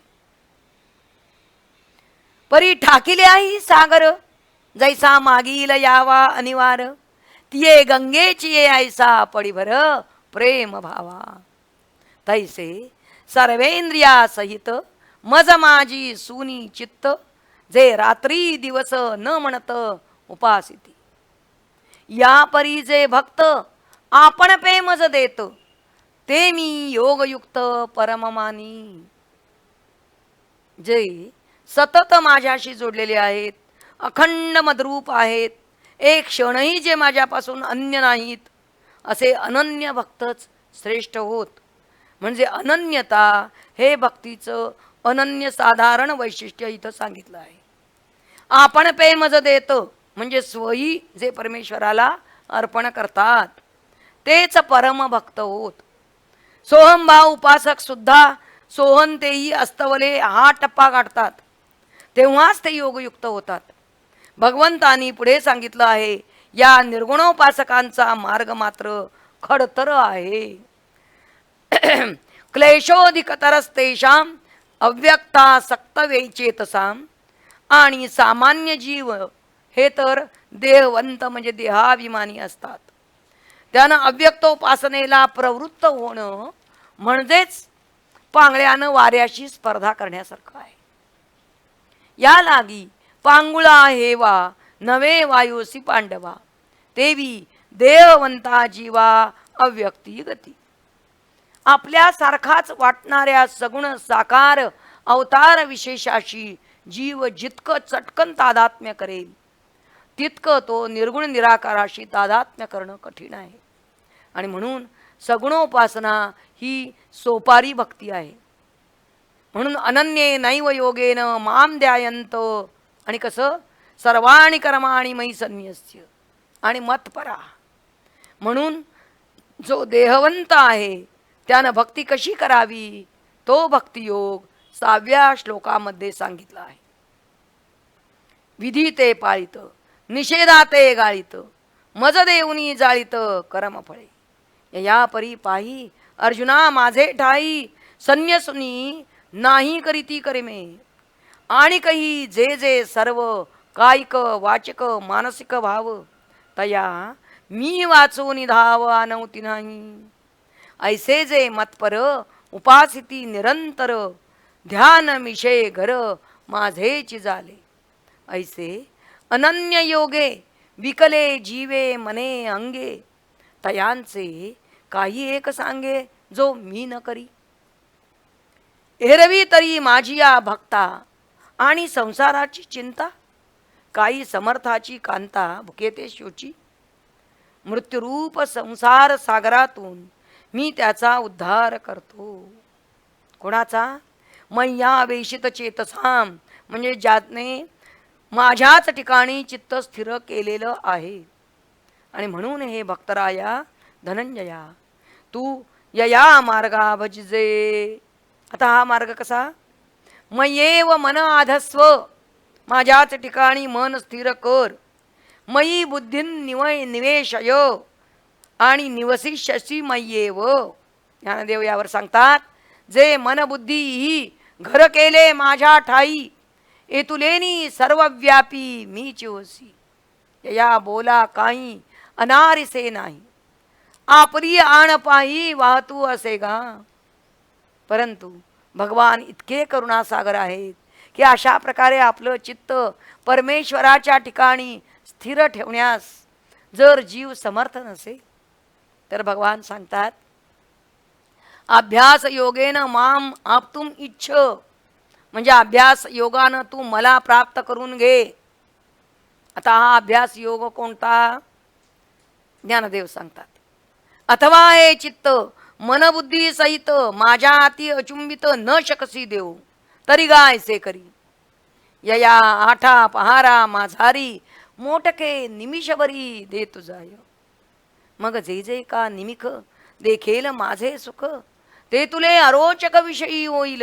Speaker 1: परी ठाकिले आहे सागर जैसा मागील यावा अनिवार, तिये गंगेची ये ऐसा पडिभर प्रेम भावा. तैसे सर्वेंद्रिया सहित मज माझी सुनी चित्त, जे रात्री दिवस न म्हणत उपासिती. या परी जे भक्त आपण पे मज देत, ते मी योगयुक्त परममानी. जे सतत माझ्याशी जोडलेले आहेत, अखंड मदरूप आहेत, एक क्षणही जे माझ्यापासून अन्य नाहीत, असे अनन्य भक्तच श्रेष्ठ होत. म्हणजे अनन्यता हे भक्तीचं अनन्य साधारण वैशिष्ट्य इथं सांगितलं आहे. आपण पे मज देत म्हणजे स्वही जे परमेश्वराला अर्पण करतात तेच परमभक्त होत. सोहमभाव उपासक सुद्धा सोहंतेही अस्तवले हा टप्पा गाठतात, तेव्हाच ते योगयुक्त होतात. भगवंतानी पुढे सांगितलं आहे, या निर्गुणोपासकांचा मार्ग मात्र खडतर आहे. क्लेशोधिकतरस्तेषां अव्यक्तासक्त वैचेतसाम. आणि सामान्य जीव हे तर देहवंत म्हणजे देहाभिमानी असतात. त्यानं अव्यक्तोपासनेला प्रवृत्त होणं म्हणजेच पांगळ्यानं वाऱ्याशी स्पर्धा करण्यासारखं आहे. या लागी पांगुळा हेवा नवे वायुसी पांडवा, तेवी देहवंता जीवा अव्यक्ती गती. आपल्यासारखाच वाटणाऱ्या सगुण साकार अवतार विशेषाशी जीव जितकं चटकन तादात्म्य करेल तितकं तो निर्गुण निराकाराशी तादात्म्य करणं कठीण आहे. आणि म्हणून सगुणोपासना ही सोपारी भक्ती आहे. म्हणून अनन्ये नैव योगेन माम ध्यायंत, आणि कसं सर्वाणी कर्माणि मयि संन्यस्य आणि मत्परा. म्हणून जो देहवंत आहे त्यानं भक्ती कशी करावी तो भक्तियोग 6व्या श्लोकामध्ये सांगितला आहे. विधी ते पाळित, निषेधाते गाळित, मज देऊनी जाळित कर्मफळे. या परी पाही अर्जुना माझे ठाई, संन्यसुनी नाही करीती करिमे. आणि काही जे जे सर्व कायिक वाचक मानसिक भाव, तया मी वाचून धाव आणवती नाही. ऐसे जे मतपर उपासिती निरंतर, ध्यान मिशे घर माझेची झाले. ऐसे अनन्य योगे विकले जीवे मने अंगे, तयांचे काही एक सांगे जो मी न करी. एरवी तरी माझी या भक्ता आणि संसाराची चिंता, काही समर्थाची कांता भुकेते शोची. मृत्यूरूप संसार सागरातून मी त्याचा उद्धार करतो. कोणाचा? मय्या वेशित चेतसाम म्हणजे ज्याने माझ्याच ठिकाणी चित्त स्थिर केलेलं आहे. आणि म्हणून हे भक्तराया धनंजया, तू यया मार्गा भजजे. आता हा मार्ग कसा? मयेव मन आधस्व, माझ्याच ठिकाणी मन स्थिर कर. मयी बुद्धीन निवेशय आणि निवसिष्यसी मय्येव. ज्ञानदेव यावर सांगतात, जे मनबुद्धी ही घर केले माझ्या ठाई, एतुलेनी सर्वव्यापी मीच होसी. या बोला काही अनारिसे नाही, आपरी आण पाही वाहतू असे गा. परंतु भगवान इतके करुणासागर आहेत की अशा प्रकारे आपलं चित्त परमेश्वराच्या ठिकाणी स्थिर ठेवण्यास जर जीव समर्थ नसेल तर भगवान सांगतात, अभ्यास योगेन माम आप्तुम इच्छ. म्हणजे अभ्यास योगानं तू मला प्राप्त करून घे. आता हा अभ्यास योग कोणता? ज्ञानदेव सांगतात, अथवा हे चित्त मनबुद्धी सहित माझ्या हाती अचुंबित न शकसी देऊ, तरी गायसे करी. यया आठा पहारा माझारी, मोटके निमिषभरी दे तुझाय. मग जे जे का निमिख देखेल माझे सुख, ते तुले अरोचक विषयी होईल.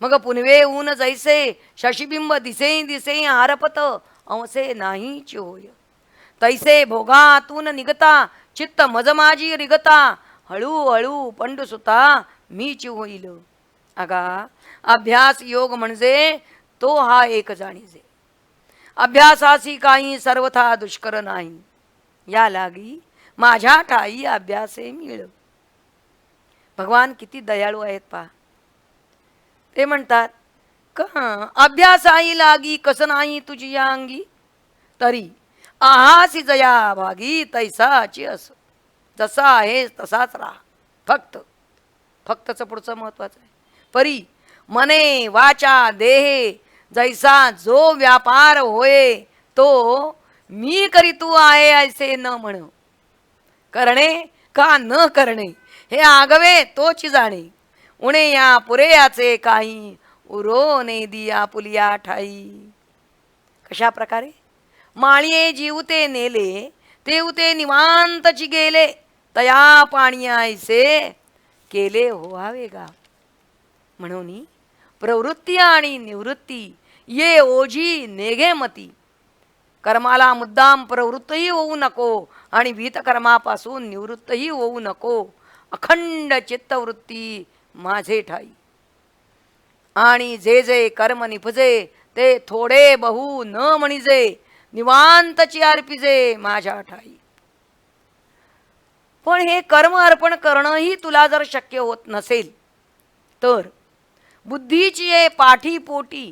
Speaker 1: मग पुनवे ऊन जैसे शशिबिंब दिसे दिसे हारपत अंसे नाहीच होय. तैसे भोगातून निघता चित्त मज माझी रिगता, हळूहळू पंडुसुता मीच होईल. अगा अभ्यास योग म्हणजे तो हा एक जाणीजे. अभ्यासासी काही सर्वथा दुष्कर नाही, या लागी माझ्या ठाई अभ्यासे मिळ. भगवान किती दयाळू आहेत पहा. ते म्हणतात का अभ्यासाई लागी कस नाही तुझी या अंगी, तरी आहासी जया भागी तैसाची अस. जसा आहेस तसाच राहा. फक्तचं पुढचं महत्वाचं आहे. परी मने वाचा देहे जैसा जो व्यापार होय तो मी करीतू आहे ऐसे न म्हण. करणे का न करणे हे आगवे तोच जाणे. उणे या पुरे याचे काही उरो ने दिया पुलिया ठाई. कशा प्रकारे माळिये जीवते नेले तेवते निवांतची गेले. तया पाणी ऐसे केले होवावे गा. म्हणून प्रवृत्ती आणि निवृत्ती ये ओझी नेघे मती. कर्माला मुद्दाम प्रवृत्तही होऊ नको आणि भीतकर्मापासून निवृत्तही होऊ नको. अखंड चित्तवृत्ती माझे ठाई. आणि जे जे कर्म निपजे ते थोडे बहु न म्हणिजे. निवांतची अर्पिजे माझ्या ठाई. पण हे कर्म अर्पण करणंही तुला जर शक्य होत नसेल तर बुद्धीची ये पाठी पोटी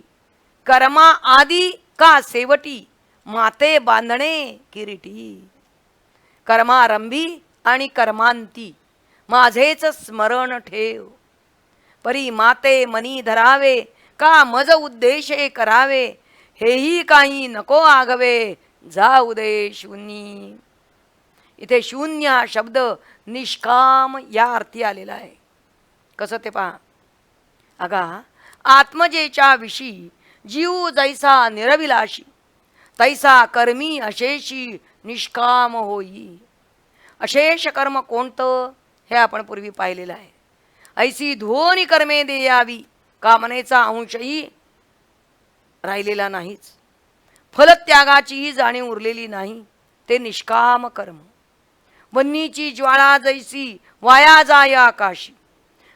Speaker 1: कर्मा आदी का सेवटी माते बांधणे किरीटी. कर्मारंभी आणि कर्मांती माझेच स्मरण ठेव. परी माते मनी धरावे का मज उद्देशे करावे. हेही काही नको आगवे जाऊ दे शून्य. इथे शून्य हा शब्द निष्काम या अर्थी आलेला आहे. कसं ते पहा. अगा आत्मजेच्या विषयी जीव जैसा निरविलाशी तैसा कर्मी अशेषी निष्काम होई. अशेष कर्म कोणतं हे आपण पूर्वी पाहिलेलं आहे. ऐसी धोनी कर्मे देयावी कामनेचा अंशही राहिलेला नाहीच. फलत्यागाचीही जाणीव उरलेली नाही. ते निष्काम कर्म. वन्नीची ज्वाळा जैसी वाया जाय आकाशी.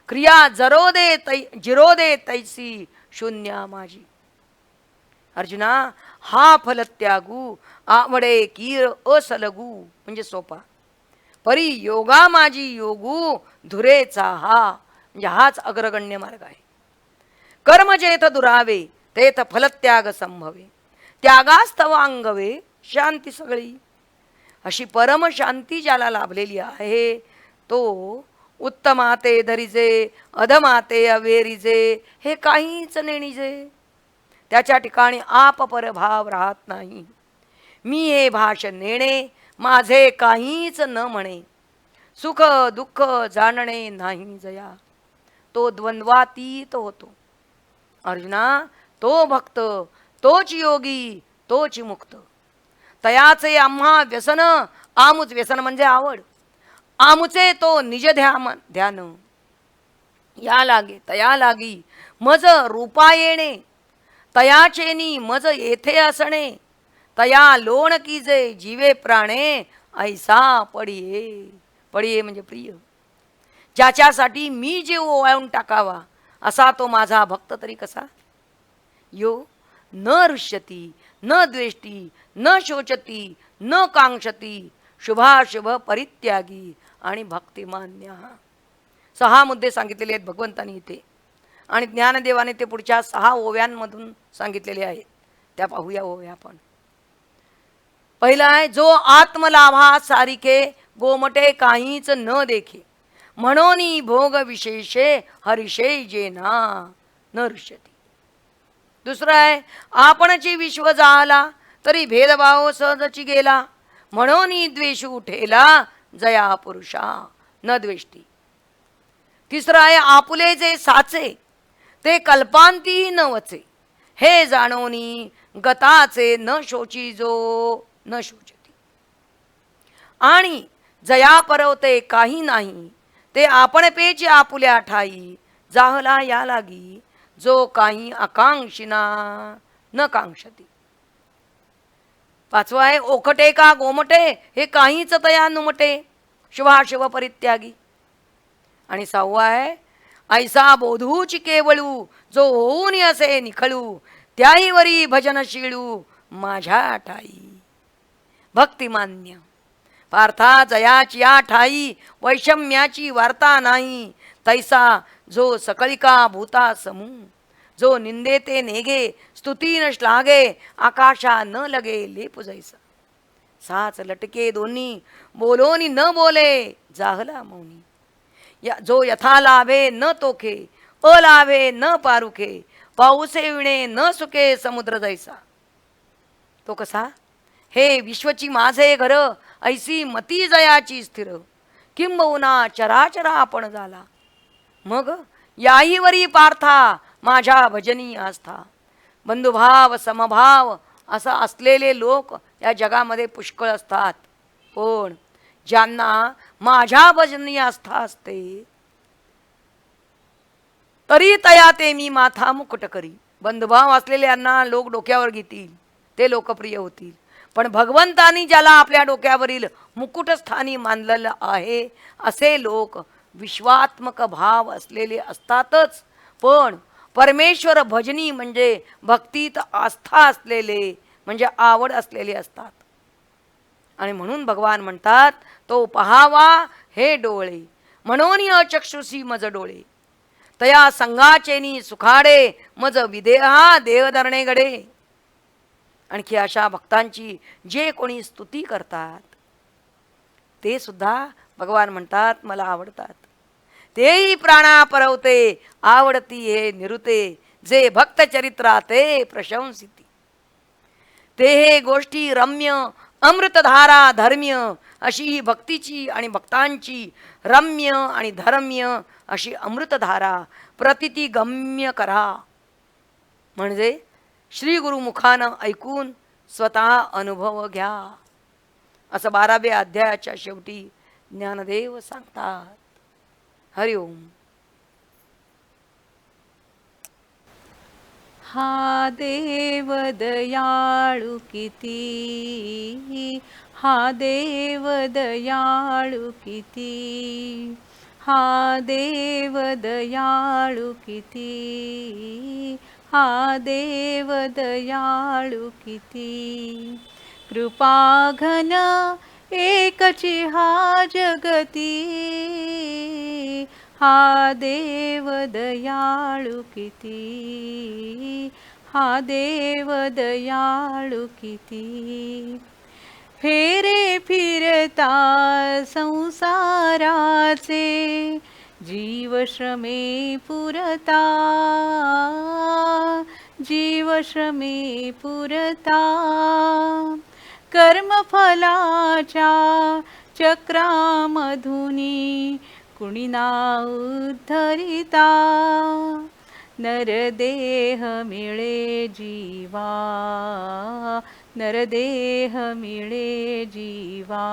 Speaker 1: क्रिया जिरो दे तैसी शून्य माझी. अर्जुना हा फलत्यागू आवडे कीर असलगू म्हणजे सोपा. परी योगा माझी योगू धुरेचा हा म्हणजे हाच अग्रगण्य मार्ग आहे. कर्म जेथ दुरावे तेथ फलत्याग संभवे. त्यागास्तव अंगवे शांती सगळी. अशी परम शांती ज्याला लाभलेली आहे तो उत्तमाते धरिजे अधमाते अवेरिजे हे काहीच नेणिजे. त्याच्या ठिकाणी आप परभाव राहत नाही. मी हे भाष नेणे माझे काहीच न म्हणे. सुख दुःख जाणणे नाही जया. तो द्वंद्वातीत होतो. अर्जुना तो भक्त तोच योगी तोच मुक्त. तयाचे आम्हा व्यसन आमुच. व्यसन म्हणजे आवड. आमुचे तो निज ध्यान. या लागे तया लागी मज रूपा येणे. तयाचेनी मज येथे असणे. तया लोण कीजे जीवे प्राणे ऐसा पडिये. पडिये म्हणजे प्रिय. ज्याच्यासाठी मी जीव ओवाळून टाकावा असा तो माझा भक्त तरी कसा. यो न रुष्यती न द्वेष्टी न शोचती न कांक्षती शुभाशुभ परित्यागी आणि भक्तिमान्य. 6 मुद्दे सांगितलेले आहेत भगवंतांनी इथे आणि ज्ञानदेवाने ते पुढच्या 6 ओव्यांमधून सांगितलेले आहेत. त्या पाहूया ओव्या आपण. पहिला आहे जो आत्मलाभा सारिके गोमटे काहीच न देखे म्हणोनी भोग विशेषे हरिषे जेना न ऋष्यती. दुसरं आहे आपणची विश्व जाहला तरी भेदभाव सहजची गेला म्हणोनी द्वेष उठेला जया पुरुषा न द्वेष्टी. तिसरं आहे आपुले जे साचे ते कल्पांती न वचे हे जाणोनी गताचे न शोची जो न शोचती. आणि जया परवते काही नाही ते आपण पेची आपुल्या ठाई जाहला या लागी जो काही आकांक्षिना न कांक्षती. पाचवा आहे ओखटे का गोमटे हे काहीच तया नुमटे शुभाशुभ परित्यागी. आणि 6वा आहे ऐसा बोधूची केवळू जो होऊन असे निखळू त्याही वरी भजन शिळू माझ्या ठाई भक्तिमान्य. पार्था जयाची या ठाई वैषम्याची वार्ता नाही. तैसा जो सकलिका भूता समू जो निंदे ते नेगे स्तुती न श्लाघे आकाशा न लगे लेप जैसा. 6 लटके दोन्ही बोलोनी न बोले जाहला मौनी. जो यथा लाभे न तोखे अलाभे न पारुखे पाऊसे विणे न सुके समुद्र जैसा. तो कसा? हे विश्वची माझे घर, ऐसी मती जयाची स्थिर, किंबहुना चराचरा आपण झाला. मग याहीवरी पार्था माझ्या भजनी आस्था. बंधुभाव समभाव असं असलेले लोक या जगामध्ये पुष्कळ असतात, पण ज्यांना माझ्या भजनी आस्था असते तरी तया ते मी माथा मुकुट करी. बंधुभाव असलेल्यांना लोक डोक्यावर घेतील, ते लोकप्रिय होतील. पण भगवंतानी ज्याला आपल्या डोक्यावरील मुकुटस्थानी मानलेलं आहे असे लोक विश्वात्मक भाव असलेले असतातच, पण परमेश्वर भजनी म्हणजे भक्तीत आस्था असलेले म्हणजे आवड असलेले असतात. आणि म्हणून भगवान म्हणतात, तो पहावा हे डोळे म्हणून अचक्षुषी मज डोळे, तया संगाचेनी सुखाडे मज विदेहा देह धरणे घडे. आणखी अशा भक्तांची जे कोणी स्तुती करतात ते सुद्धा भगवान म्हणतात मला आवडतात. तेही प्राणा परवते आवडती हे निरुते, जे भक्त चरित्रा ते प्रशंसिती. ते हे गोष्टी रम्य अमृतधारा धर्म्य, अशी ही भक्तीची आणि भक्तांची रम्य आणि धर्म्य अशी अमृतधारा प्रतिती गम्य करा. म्हणजे श्री गुरुमुखानं ऐकून स्वतः अनुभव घ्या, असं 12व्या अध्यायाच्या शेवटी ज्ञानदेव सांगतात. हरिओम.
Speaker 2: हा देव दयाळु किती, हा देव दयाळु किती, हा देव दयाळु किती, हा देव दयाळु किती. कृपाघन एकची हा जगती, हा देव दयाळु किती, हा देव दयाळु किती. फेरे फिरता संसाराचे, जीव श्रमे पुरता, जीव श्रमे पुरता. कर्मफलाच्या चक्रामधुनी कुणीना उद्धरिता, नरदेह मिळे जीवा, नरदेह मिळे जीवा.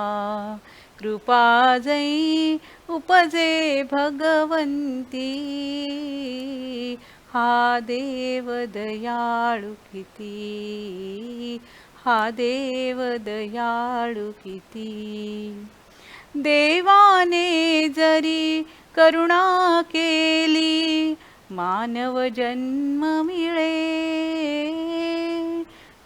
Speaker 2: कृपा जै उपजे भगवंती, हा देव दयाळु किती, हा देव दयाळु किती. देवाने जरी करुणा केली, मानव जन्म मिळे,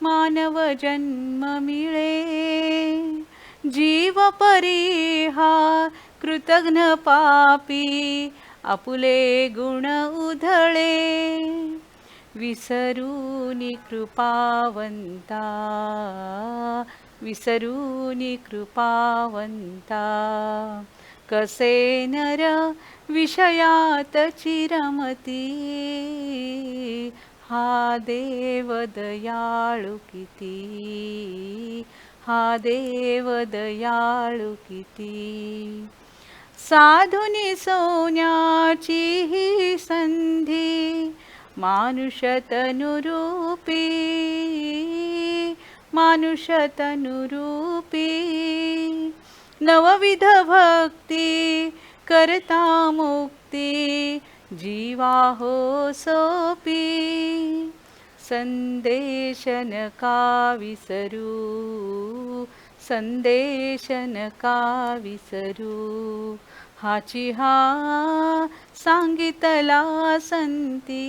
Speaker 2: मानव जन्म मिळे. जीव परी हा कृतघ्न पापी, आपुले गुण उधळे. विसरूनी कृपावंता, विसरूनी कृपावंता. कसे नर विषयात चिरमती, हा देव दयाळु किती, हा देव दयाळु किती. साधुनी सोन्याची ही संधी, मानुष तनुरूपी, मानुष तनुरूपी. नवविध भक्ती करता मुक्ती, जीवा हो सोपी. संदेश नका विसरू, संदेश नका विसरू. हाची हा सांगितला संती,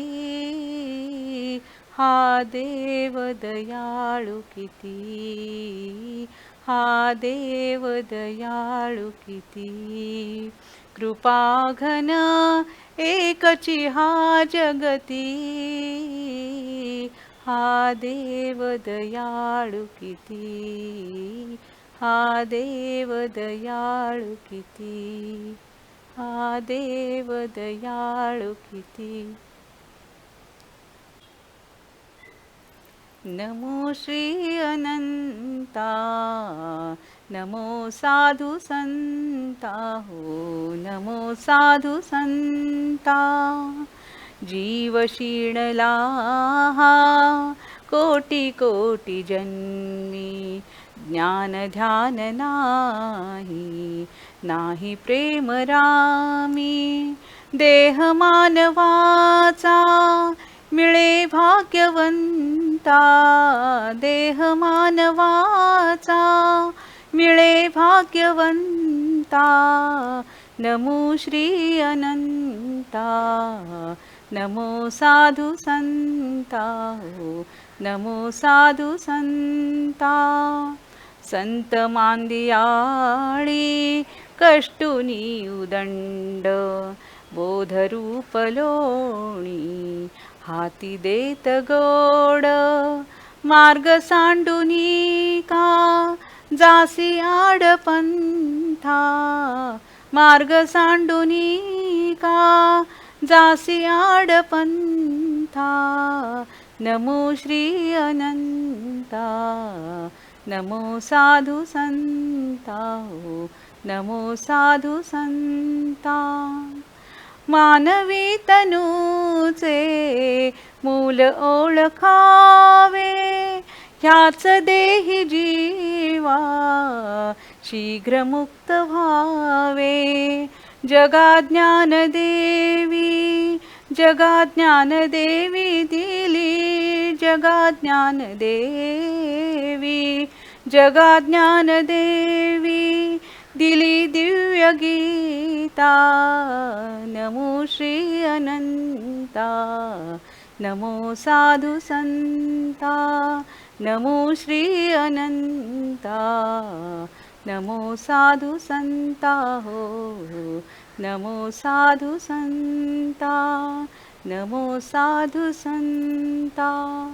Speaker 2: हा देव दयाळु किती, हा देव दयाळु किती. कृपाघन एकची हा जगती, हा देव दयाळु किती, हा देव दयाळु किती, हा देव दयाळु किती. नमो श्री अनंता, नमो साधु संता हो, नमो साधु संता. जीव शीणला हा कोटी कोटी जन्मी, ज्ञान ध्यान नाही, नाही प्रेम रामी. देह मानवाचा मिळे भाग्यवंता, देह मानवाचा मिळे भाग्यवंता. नमो श्री अनंता, नमो साधु संता हो, नमो साधु संता. संत मांदियाळी कष्टुनी उदंड, बोधरूप लोणी हाती देत गोड. मार्ग सांडुनी का जासी आडपंथा, मार्ग सांडुनी का जासी आडपंथा. नमो श्री अनंता, नमो साधु संता हो, नमो साधु संता. मानवी तनूचे मूल ओळखावे, ह्याच देही जीवा शीघ्र मुक्त व्हावे. जगा ज्ञान देवी, जगा ज्ञान देवी दिली, जगा ज्ञान देवी, जगा ज्ञान देवी दिली दिव्य गीता. नमो श्री अनंता, नमो साधु संता, नमो श्री अनंता, नमो साधु संता हो, नमो साधु संता, नमो साधु संता.